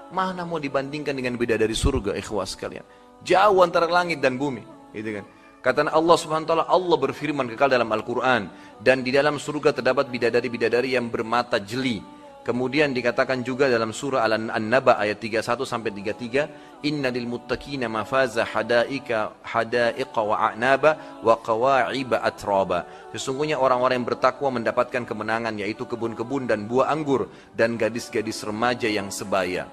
Mana mau dibandingkan dengan bidadari surga, ikhwas sekalian. Jauh antara langit dan bumi, gitu kan. Kata Allah Subhanahu wa taala, Allah berfirman kekal dalam Al-Qur'an, dan di dalam surga terdapat bidadari-bidadari yang bermata jeli. Kemudian dikatakan juga dalam surah An-Naba ayat 31 sampai 33, Inna lil muttaqina mafaza hadaiqa wa a'naba wa qawa'iba atraba. Sesungguhnya orang-orang yang bertakwa mendapatkan kemenangan, yaitu kebun-kebun dan buah anggur dan gadis-gadis remaja yang sebaya.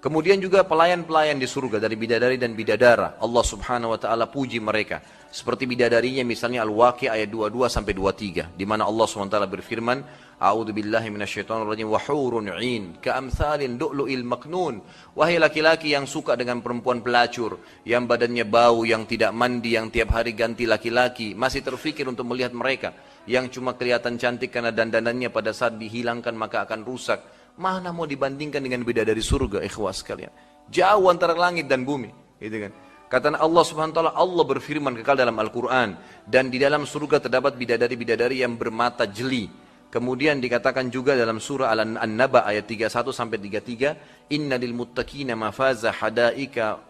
Kemudian juga pelayan-pelayan di surga dari bidadari dan bidadara, Allah Subhanahu wa taala puji mereka. Seperti bidadarinya misalnya Al-Waqi'ah ayat 22 sampai 23, di mana Allah Subhanahu wa taala berfirman, A'udzu billahi minasyaitonir rajim, wa hurun 'ain ka'amsalil lu'lu'il maknun. Wahai laki-laki yang suka dengan perempuan pelacur, yang badannya bau, yang tidak mandi, yang tiap hari ganti laki-laki, masih terfikir untuk melihat mereka, yang cuma kelihatan cantik karena dandanannya pada saat dihilangkan maka akan rusak. Mana mau dibandingkan dengan bidadari surga, ikhwas sekalian. Jauh antara langit dan bumi, gitu kan. Kata Allah Subhanahu wa taala, Allah berfirman kekal dalam Al-Qur'an, dan di dalam surga terdapat bidadari-bidadari yang bermata jeli. Kemudian dikatakan juga dalam surah An-Naba ayat 31 sampai 33, Inna lil muttaqina mafaza hadaiqa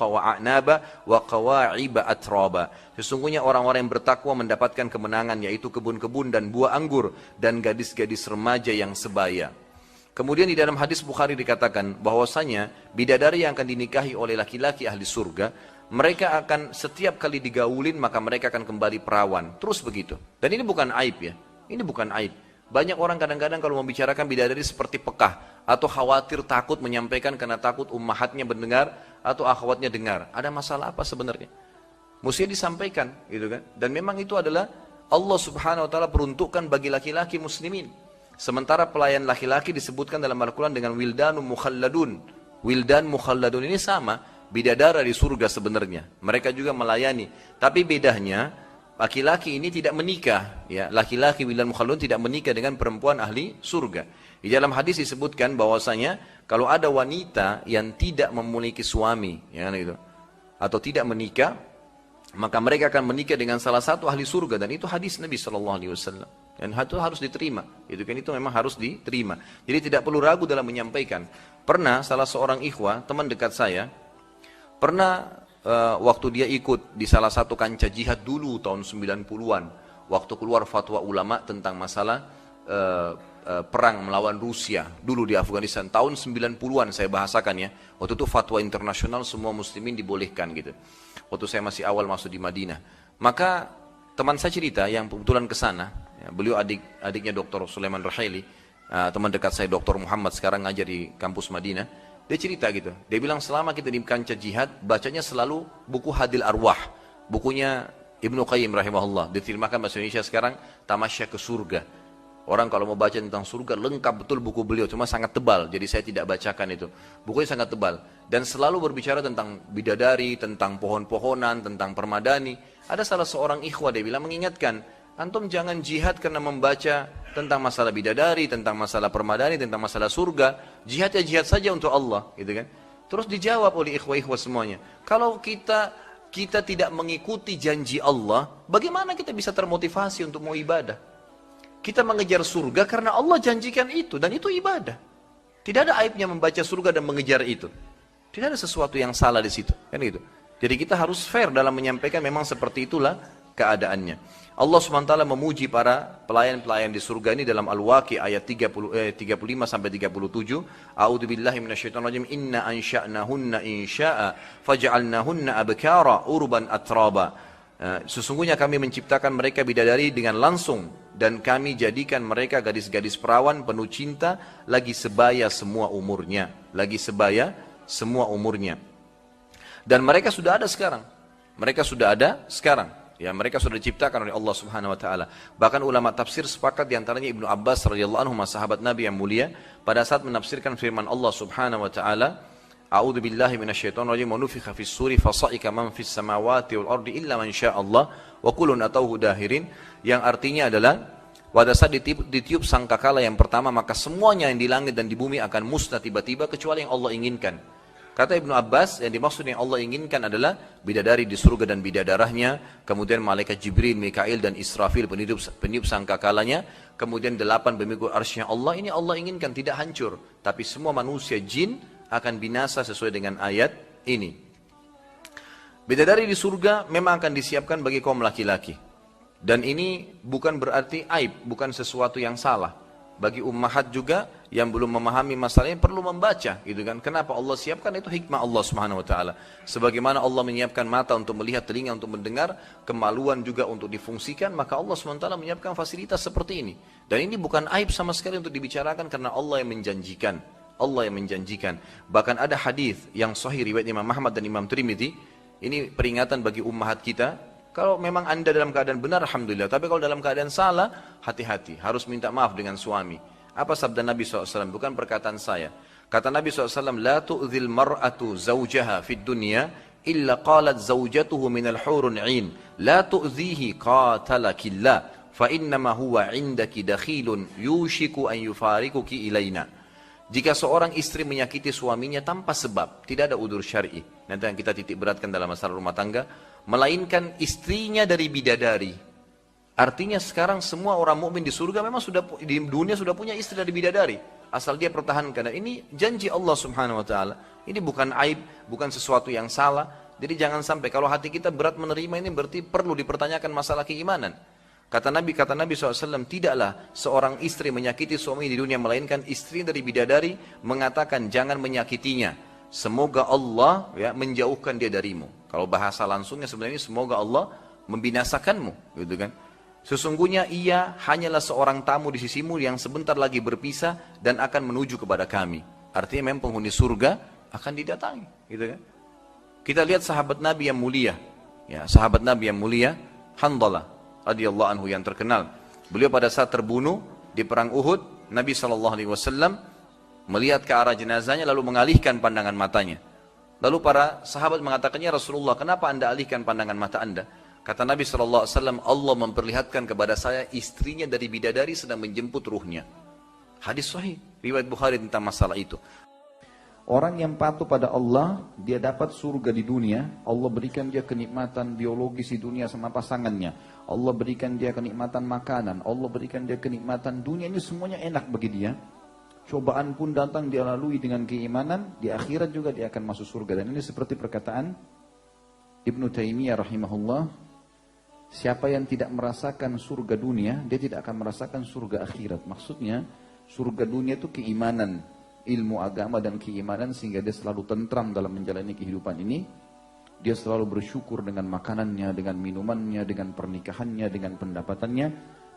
wa a'naba wa qawa'iba atraba. Sesungguhnya orang-orang yang bertakwa mendapatkan kemenangan, yaitu kebun-kebun dan buah anggur dan gadis-gadis remaja yang sebaya. Kemudian di dalam hadis Bukhari dikatakan bahwasanya bidadari yang akan dinikahi oleh laki-laki ahli surga, mereka akan setiap kali digaulin maka mereka akan kembali perawan. Terus begitu. Dan ini bukan aib ya. Ini bukan aib. Banyak orang kadang-kadang kalau membicarakan bidadari seperti pekah atau khawatir takut menyampaikan karena takut ummahatnya mendengar atau akhwatnya dengar. Ada masalah apa sebenarnya? Mesti disampaikan, gitu kan? Dan memang itu adalah Allah Subhanahu wa taala peruntukkan bagi laki-laki muslimin. Sementara pelayan laki-laki disebutkan dalam Al-Quran dengan wildanun mukhalladun. Wildan mukhalladun ini sama, bidadara di surga sebenarnya. Mereka juga melayani. Tapi bedanya, laki-laki ini tidak menikah. Ya, laki-laki wildan mukhalladun tidak menikah dengan perempuan ahli surga. Di dalam hadis disebutkan bahwasanya kalau ada wanita yang tidak memiliki suami, ya kan gitu, atau tidak menikah, maka mereka akan menikah dengan salah satu ahli surga, dan itu hadis Nabi SAW. Dan itu harus diterima, itu kan, itu memang harus diterima. Jadi tidak perlu ragu dalam menyampaikan. Pernah salah seorang ikhwah, teman dekat saya, pernah waktu dia ikut di salah satu kancah jihad dulu tahun 90-an, waktu keluar fatwa ulama tentang masalah perang melawan Rusia dulu di Afghanistan tahun 90-an saya bahasakan ya. Waktu itu fatwa internasional semua muslimin dibolehkan gitu. Waktu saya masih awal masuk di Madinah. Maka teman saya cerita yang kebetulan ke sana, ya, beliau adiknya Dr. Sulaiman Rahaili, teman dekat saya Dr. Muhammad sekarang ngajar di kampus Madinah. Dia cerita gitu. Dia bilang selama kita di kancah jihad bacanya selalu buku Hadil Arwah, bukunya Ibnu Qayyim rahimahullah. Diterjemahkan bahasa Indonesia sekarang Tamasya ke Surga. Orang kalau mau baca tentang surga lengkap betul buku beliau, cuma sangat tebal, jadi saya tidak bacakan itu. Bukunya sangat tebal dan selalu berbicara tentang bidadari, tentang pohon-pohonan, tentang permadani. Ada salah seorang ikhwah dia bilang mengingatkan, antum jangan jihad karena membaca tentang masalah bidadari, tentang masalah permadani, tentang masalah surga. Jihad ya jihad saja untuk Allah, gitu kan? Terus dijawab oleh ikhwah-ikhwah semuanya, kalau kita tidak mengikuti janji Allah, bagaimana kita bisa termotivasi untuk mau ibadah? Kita mengejar surga karena Allah janjikan itu, dan itu ibadah. Tidak ada aibnya membaca surga dan mengejar itu. Tidak ada sesuatu yang salah di situ, kan gitu. Jadi kita harus fair dalam menyampaikan, memang seperti itulah keadaannya. Allah SWT memuji para pelayan-pelayan di surga ini dalam Al-Waqi'ah ayat 35 sampai 37. A'udzubillahi minasyaitonirrajim. Inna ansha'nahunna insya'a faj'alnahunna abkara urban atraba. Sesungguhnya kami menciptakan mereka bidadari dengan langsung, dan kami jadikan mereka gadis-gadis perawan penuh cinta, lagi sebaya semua umurnya. Lagi sebaya semua umurnya. Dan mereka sudah ada sekarang. Mereka sudah ada sekarang. Ya, mereka sudah diciptakan oleh Allah Subhanahu wa taala. Bahkan ulama tafsir sepakat, di antaranya Ibnu Abbas radhiyallahu anhu, sahabat Nabi yang mulia, pada saat menafsirkan firman Allah Subhanahu wa taala, A'udzu billahi minasyaitonir rajim, wa nufikha fis suri fasa'ika man fis samawati wal ardi illa man syaa Allah wa kullun atauhu dahirin, yang artinya adalah pada saat ditiup sangkakala yang pertama, maka semuanya yang di langit dan di bumi akan musnah tiba-tiba kecuali yang Allah inginkan. Kata Ibnu Abbas, yang dimaksud yang Allah inginkan adalah bidadari di surga dan bidadarahnya, kemudian malaikat Jibril, Mikail dan Israfil peniup sangkakalanya, kemudian 8 pemikul arsy-Nya Allah. Ini Allah inginkan tidak hancur, tapi semua manusia jin akan binasa sesuai dengan ayat ini. Bidadari di surga memang akan disiapkan bagi kaum laki-laki. Dan ini bukan berarti aib, bukan sesuatu yang salah. Bagi ummahat juga yang belum memahami masalahnya perlu membaca, gitu kan? Kenapa Allah siapkan, itu hikmah Allah Subhanahu wa taala. Sebagaimana Allah menyiapkan mata untuk melihat, telinga untuk mendengar, kemaluan juga untuk difungsikan, maka Allah Subhanahu wa taala menyiapkan fasilitas seperti ini. Dan ini bukan aib sama sekali untuk dibicarakan karena Allah yang menjanjikan. Allah yang menjanjikan. Bahkan ada hadis yang sahih riwayat Imam Ahmad dan Imam Tirmidzi. Ini peringatan bagi ummahat kita. Kalau memang anda dalam keadaan benar, alhamdulillah. Tapi kalau dalam keadaan salah, hati-hati. Harus minta maaf dengan suami. Apa sabda Nabi SAW? Bukan perkataan saya. Kata Nabi SAW, La tu'zil mar'atu zawjaha fid dunya, illa qalat zawjatuhu minal hurun 'in. La tu'zihi qatalakillah, fa innama huwa 'indaki dakhilun yushiku an yufarikuki ilaina. Jika seorang istri menyakiti suaminya tanpa sebab, tidak ada udzur syar'i. Nanti yang kita titik beratkan dalam masalah rumah tangga, melainkan istrinya dari bidadari. Artinya sekarang semua orang mukmin di surga memang di dunia sudah punya istri dari bidadari, asal dia pertahankan. Dan ini janji Allah Subhanahu wa taala. Ini bukan aib, bukan sesuatu yang salah. Jadi jangan sampai kalau hati kita berat menerima ini berarti perlu dipertanyakan masalah keimanan. Kata Nabi SAW, tidaklah seorang istri menyakiti suami di dunia, melainkan istri dari bidadari mengatakan jangan menyakitinya. Semoga Allah menjauhkan dia darimu. Kalau bahasa langsungnya sebenarnya semoga Allah membinasakanmu, gitu kan? Sesungguhnya ia hanyalah seorang tamu di sisimu yang sebentar lagi berpisah dan akan menuju kepada kami. Artinya memang penghuni surga akan didatangi, gitu kan? Kita lihat sahabat Nabi yang mulia, sahabat Nabi yang mulia, Handalah radhiyallahu anhu yang terkenal. Beliau pada saat terbunuh di perang Uhud, Nabi SAW melihat ke arah jenazahnya lalu mengalihkan pandangan matanya. Lalu para sahabat mengatakannya, Rasulullah, kenapa anda alihkan pandangan mata anda? Kata Nabi SAW, Allah memperlihatkan kepada saya istrinya dari bidadari sedang menjemput ruhnya. Hadis sahih, riwayat Bukhari tentang masalah itu. Orang yang patuh pada Allah, dia dapat surga di dunia. Allah berikan dia kenikmatan biologis di dunia sama pasangannya. Allah berikan dia kenikmatan makanan. Allah berikan dia kenikmatan dunia. Ini semuanya enak bagi dia. Cobaan pun datang dia lalui dengan keimanan. Di akhirat juga dia akan masuk surga. Dan ini seperti perkataan Ibnu Taimiyah rahimahullah. Siapa yang tidak merasakan surga dunia, dia tidak akan merasakan surga akhirat. Maksudnya, surga dunia itu keimanan, ilmu agama dan keimanan, sehingga dia selalu tentram dalam menjalani kehidupan ini. Dia selalu bersyukur dengan makanannya, dengan minumannya, dengan pernikahannya, dengan pendapatannya.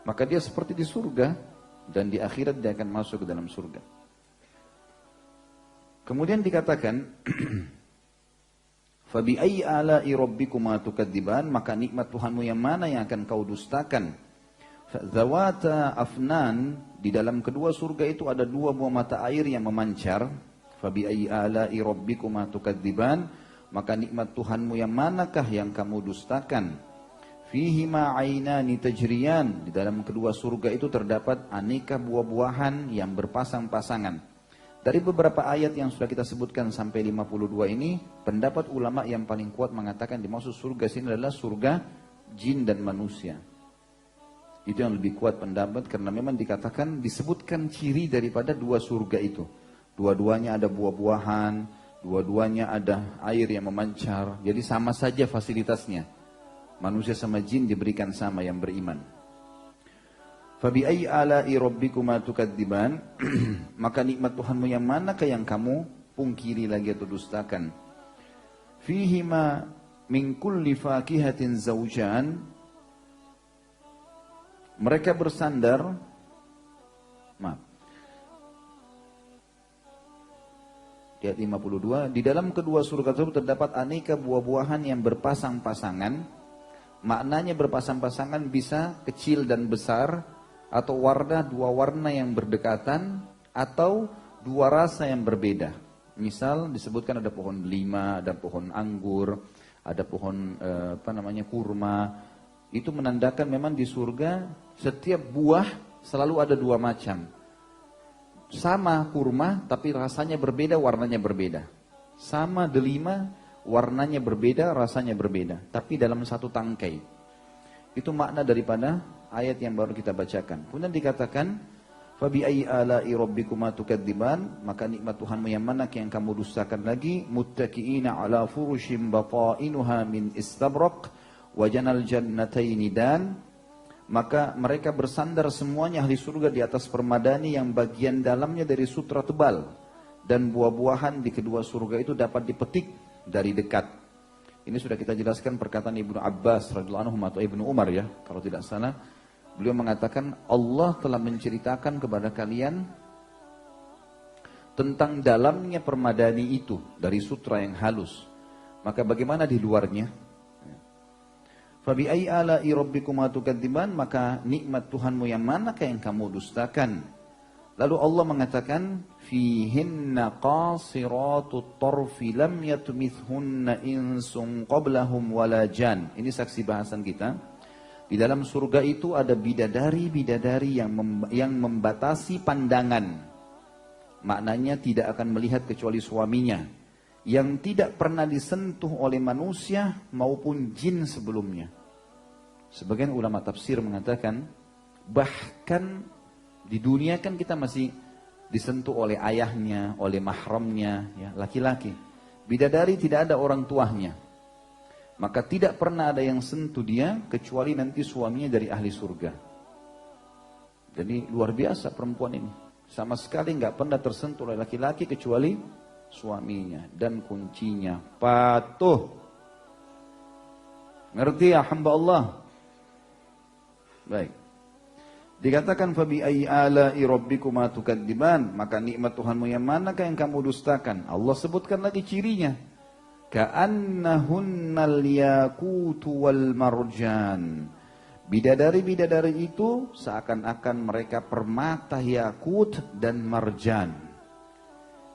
Maka dia seperti di surga, dan di akhirat dia akan masuk ke dalam surga. Kemudian dikatakan, فَبِأَيِّ آلَاءِ رَبِّكُمَا تُكَذِّبَانِ, maka nikmat Tuhanmu yang mana yang akan kau dustakan? Zawata afnan, di dalam kedua surga itu ada dua buah mata air yang memancar. Fabi ayyi ala'i rabbikuma tukadziban, maka nikmat Tuhanmu yang manakah yang kamu dustakan? Fihima ainani tajriyan, di dalam kedua surga itu terdapat aneka buah-buahan yang berpasang-pasangan. Dari beberapa ayat yang sudah kita sebutkan sampai 52 ini, pendapat ulama yang paling kuat mengatakan dimaksud surga sini adalah surga jin dan manusia. Itu yang lebih kuat pendapat karena memang dikatakan disebutkan ciri daripada dua surga itu. Dua-duanya ada buah-buahan, dua-duanya ada air yang memancar. Jadi sama saja fasilitasnya. Manusia sama jin diberikan sama yang beriman. Fabi ayyi ala'i rabbikuma tukadziban, maka nikmat Tuhanmu yang manakah yang kamu pungkiri lagi atau dustakan? Fihima min kulli fakihatin zawjan, mereka bersandar, di ayat 52, di dalam kedua surga tersebut terdapat aneka buah-buahan yang berpasang-pasangan. Maknanya berpasang-pasangan bisa kecil dan besar, atau dua warna yang berdekatan, atau dua rasa yang berbeda. Misal disebutkan ada pohon delima, ada pohon anggur, ada pohon kurma. Itu menandakan memang di surga setiap buah selalu ada dua macam. Sama kurma tapi rasanya berbeda, warnanya berbeda. Sama delima, warnanya berbeda, rasanya berbeda. Tapi dalam satu tangkai. Itu makna daripada ayat yang baru kita bacakan. Kemudian dikatakan, Fabi'ayyi ala'i rabbikuma tukadziban, maka nikmat Tuhanmu yang mana yang kamu dustakan lagi, muttaqiina ala furushim batainuha min istabraq wa janal jannataini dan, maka mereka bersandar semuanya ahli surga di atas permadani yang bagian dalamnya dari sutra tebal, dan buah-buahan di kedua surga itu dapat dipetik dari dekat. Ini sudah kita jelaskan perkataan Ibnu Abbas radhiyallahu anhu atau Ibnu Umar ya, kalau tidak salah. Beliau mengatakan Allah telah menceritakan kepada kalian tentang dalamnya permadani itu dari sutra yang halus. Maka bagaimana di luarnya? Fabi'ayyi ala'i rabbikuma tukadziban, maka nikmat Tuhanmu yang manakah yang kamu dustakan? Lalu Allah mengatakan fihinna qasiratut tarfi lam yatmithunna insun qablahum wala jan. Ini saksi bahasan kita. Di dalam surga itu ada bidadari-bidadari yang membatasi pandangan. Maknanya tidak akan melihat kecuali suaminya. Yang tidak pernah disentuh oleh manusia maupun jin sebelumnya. Sebagian ulama tafsir mengatakan, bahkan di dunia kan kita masih disentuh oleh ayahnya, oleh mahramnya, ya, laki-laki. Bidadari tidak ada orang tuanya. Maka tidak pernah ada yang sentuh dia kecuali nanti suaminya dari ahli surga. Jadi luar biasa perempuan ini. Sama sekali nggak pernah tersentuh oleh laki-laki kecuali suaminya. Dan kuncinya patuh. Ngerti ya hamba Allah? Baik. Dikatakan fabi'ayyi ala'i rabbikuma tukadziban, maka nikmat Tuhanmu yang manakah yang kamu dustakan? Allah sebutkan lagi cirinya. Ka'annahunnal yaqutu wal marjan. Bidadari-bidadari itu seakan-akan mereka permata yakut dan marjan.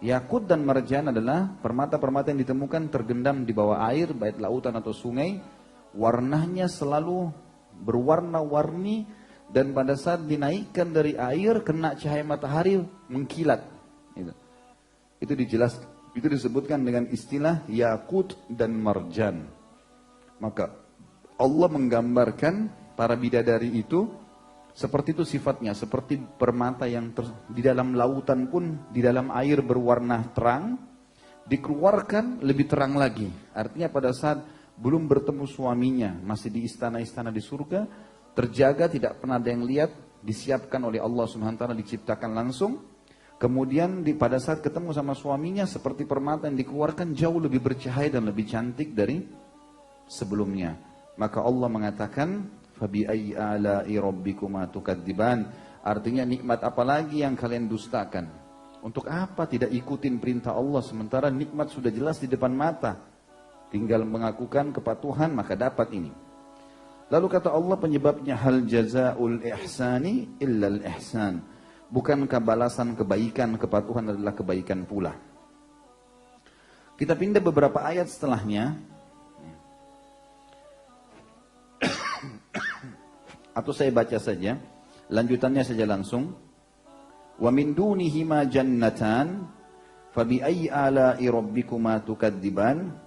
Yakut dan marjan adalah permata-permata yang ditemukan tergendam di bawah air, baik lautan atau sungai. Warnanya selalu berwarna-warni dan pada saat dinaikkan dari air kena cahaya matahari mengkilat. Itu dijelaskan. Itu disebutkan dengan istilah yakut dan marjan. Maka Allah menggambarkan para bidadari itu seperti itu sifatnya, seperti permata yang di dalam lautan pun di dalam air berwarna terang, dikeluarkan lebih terang lagi. Artinya pada saat belum bertemu suaminya, masih di istana-istana di surga, terjaga, tidak pernah ada yang lihat, disiapkan oleh Allah Subhanahu wa taala, diciptakan langsung. Kemudian pada saat ketemu sama suaminya seperti permata yang dikeluarkan jauh lebih bercahaya dan lebih cantik dari sebelumnya. Maka Allah mengatakan fabi'ayyi ala'i rabbikuma tukadziban. Artinya nikmat apa lagi yang kalian dustakan? Untuk apa tidak ikutin perintah Allah sementara nikmat sudah jelas di depan mata? Tinggal mengakukan kepatuhan maka dapat ini. Lalu kata Allah penyebabnya hal jazaul ihsani illal ihsan. Bukankah balasan kebaikan, kepatuhan adalah kebaikan pula. Kita pindah beberapa ayat setelahnya. Atau saya baca saja. Lanjutannya saja langsung. Wa min dunihima jannatan. Fabi'ayyi ala'i rabbikuma tukadziban.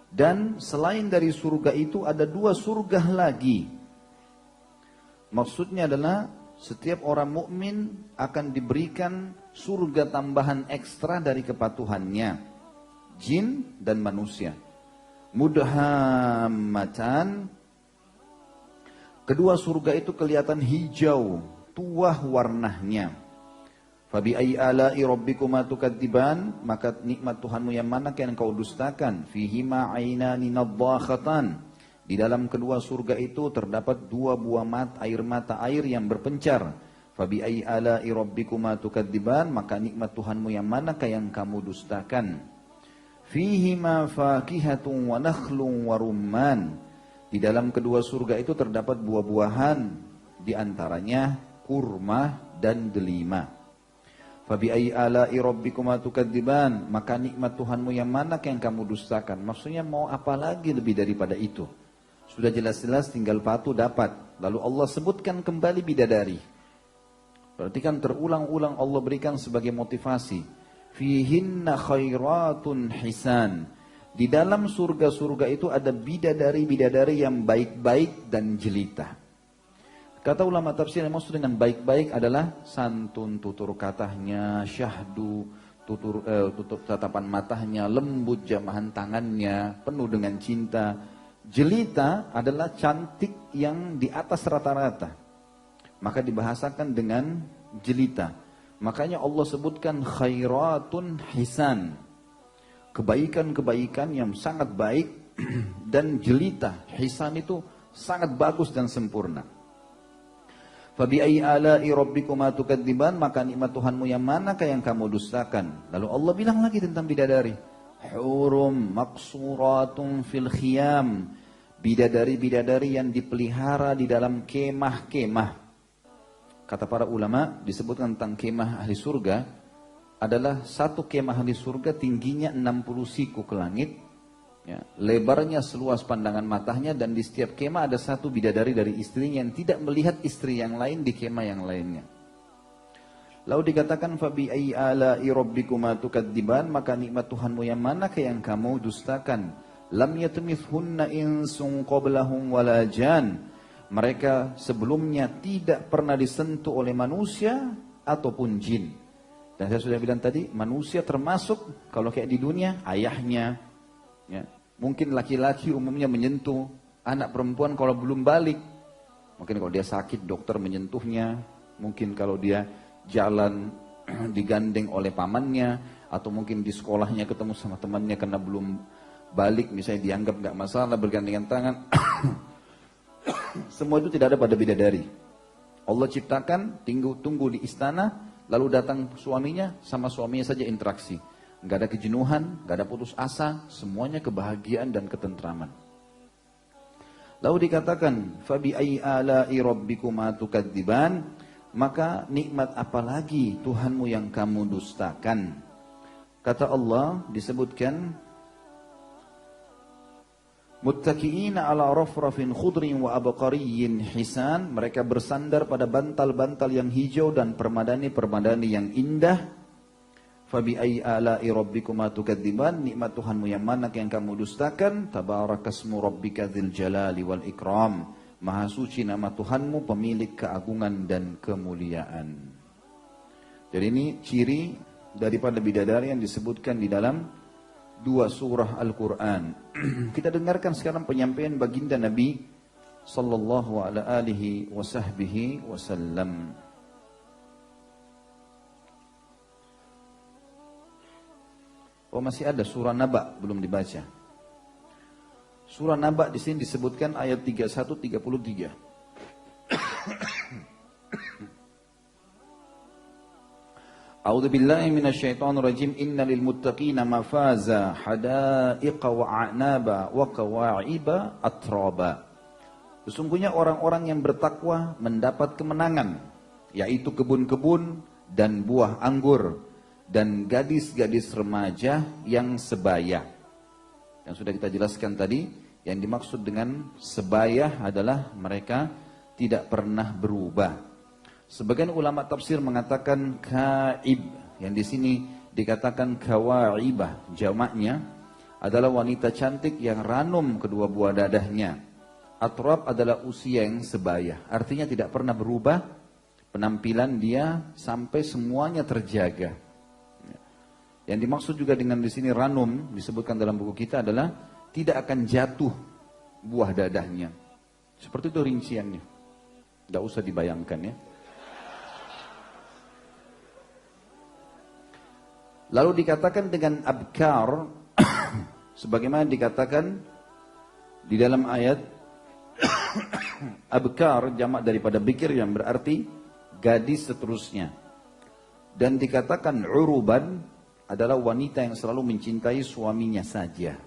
Dan selain dari surga itu ada dua surga lagi. Maksudnya adalah setiap orang mukmin akan diberikan surga tambahan ekstra dari kepatuhannya, jin dan manusia. Mudhammatan. Kedua surga itu kelihatan hijau, tuah warnanya. Fabi'ayyi ala'i rabbikuma tukadziban, maka nikmat Tuhanmu yang mana yang kau dustakan? Fihima 'ainani nadhakhatan. Di dalam kedua surga itu terdapat dua buah air mata air yang berpencar. Fabi'ayyi ala'i rabbikuma tukadziban, maka nikmat Tuhanmu yang manakah yang kamu dustakan? Fihima fakihatun wa nakhlun wa rumman. Di dalam kedua surga itu terdapat buah-buahan, di antaranya kurma dan delima. Fabi'ayyi ala'i rabbikuma tukadziban, maka nikmat Tuhanmu yang manakah yang kamu dustakan? Maksudnya mau apa lagi lebih daripada itu? Sudah jelas-jelas tinggal patuh dapat. Lalu Allah sebutkan kembali bidadari. Berarti kan terulang-ulang Allah berikan sebagai motivasi. fihinna khairatun hisan. Di dalam surga-surga itu ada bidadari-bidadari yang baik-baik dan jelita. Kata ulama tafsir yang maksud dengan baik-baik adalah santun tutur katanya, syahdu tutur tatapan matanya, lembut jamahan tangannya, penuh dengan cinta. Jelita adalah cantik yang di atas rata-rata. Maka dibahasakan dengan jelita. Makanya Allah sebutkan khairatun hisan. Kebaikan-kebaikan yang sangat baik dan jelita. Hisan itu sangat bagus dan sempurna. Fabi'ai ala'i rabbikuma tukadziban, maka nikmat Tuhanmu yang manakah yang kamu dustakan? Lalu Allah bilang lagi tentang bidadari. Hurum maqsuratun fil khiyam. Bidadari-bidadari yang dipelihara di dalam kemah-kemah. Kata para ulama disebutkan tentang kemah ahli surga adalah satu kemah ahli surga tingginya 60 siku ke langit, ya, lebarnya seluas pandangan matanya, dan di setiap kemah ada satu bidadari dari istrinya yang tidak melihat istri yang lain di kemah yang lainnya. Lalu dikatakan fabi'ai ala'i rabbikuma tukadziban, maka nikmat Tuhanmu yang manakah yang kamu dustakan? Lam yatmithunna insun qablahum wala jan. Mereka sebelumnya tidak pernah disentuh oleh manusia ataupun jin. Dan saya sudah bilang tadi, manusia termasuk kalau kayak di dunia ayahnya, ya, mungkin laki-laki umumnya menyentuh anak perempuan kalau belum balik. Mungkin kalau dia sakit dokter menyentuhnya, mungkin kalau dia jalan digandeng oleh pamannya, atau mungkin di sekolahnya ketemu sama temannya karena belum balik, misalnya dianggap nggak masalah bergandengan tangan. Semua itu tidak ada pada bidadari. Allah ciptakan, tunggu di istana, lalu datang suaminya, sama suaminya saja interaksi. Nggak ada kejenuhan, nggak ada putus asa, semuanya kebahagiaan dan ketentraman. Lalu dikatakan, fabi'ai ala'i rabbikuma tukadziban, maka nikmat apalagi Tuhanmu yang kamu dustakan? Kata Allah disebutkan, muttaqi'ina ala rafrafin khudrin wa abqariyyin hisan, mereka bersandar pada bantal-bantal yang hijau dan permadani-permadani yang indah. Fabi'ai ala'i rabbikuma tukadziban, nikmat Tuhanmu yang mana yang kamu dustakan? Tabarakasmu rabbika dzil jalali wal ikram, maha suci nama Tuhanmu pemilik keagungan dan kemuliaan. Jadi ini ciri daripada bidadari yang disebutkan di dalam dua surah Al-Quran. Kita dengarkan sekarang penyampaian baginda Nabi sallallahu alaihi wasallam. Oh, masih ada surah Naba belum dibaca. Surah Naba di sini disebutkan ayat 31-33. A'udzu billahi minasyaitonir rajim. Innal muttaqina mafaza hadaiqa wa a'naba wa kawa'iba atraba. Sesungguhnya orang-orang yang bertakwa mendapat kemenangan, yaitu kebun-kebun dan buah anggur dan gadis-gadis remaja yang sebaya. Yang sudah kita jelaskan tadi, yang dimaksud dengan sebaya adalah mereka tidak pernah berubah. Sebagian ulama tafsir mengatakan kaib, yang di sini dikatakan kawaibah, jamaknya adalah wanita cantik yang ranum kedua buah dadahnya. Atrab adalah usia yang sebaya, artinya tidak pernah berubah penampilan dia sampai semuanya terjaga. Yang dimaksud juga dengan di sini ranum disebutkan dalam buku kita adalah tidak akan jatuh buah dadahnya. Seperti itu rinciannya. Tidak usah dibayangkan ya. Lalu dikatakan dengan abkar, sebagaimana dikatakan di dalam ayat, abkar jamak daripada bikir yang berarti gadis seterusnya. Dan dikatakan uruban adalah wanita yang selalu mencintai suaminya saja.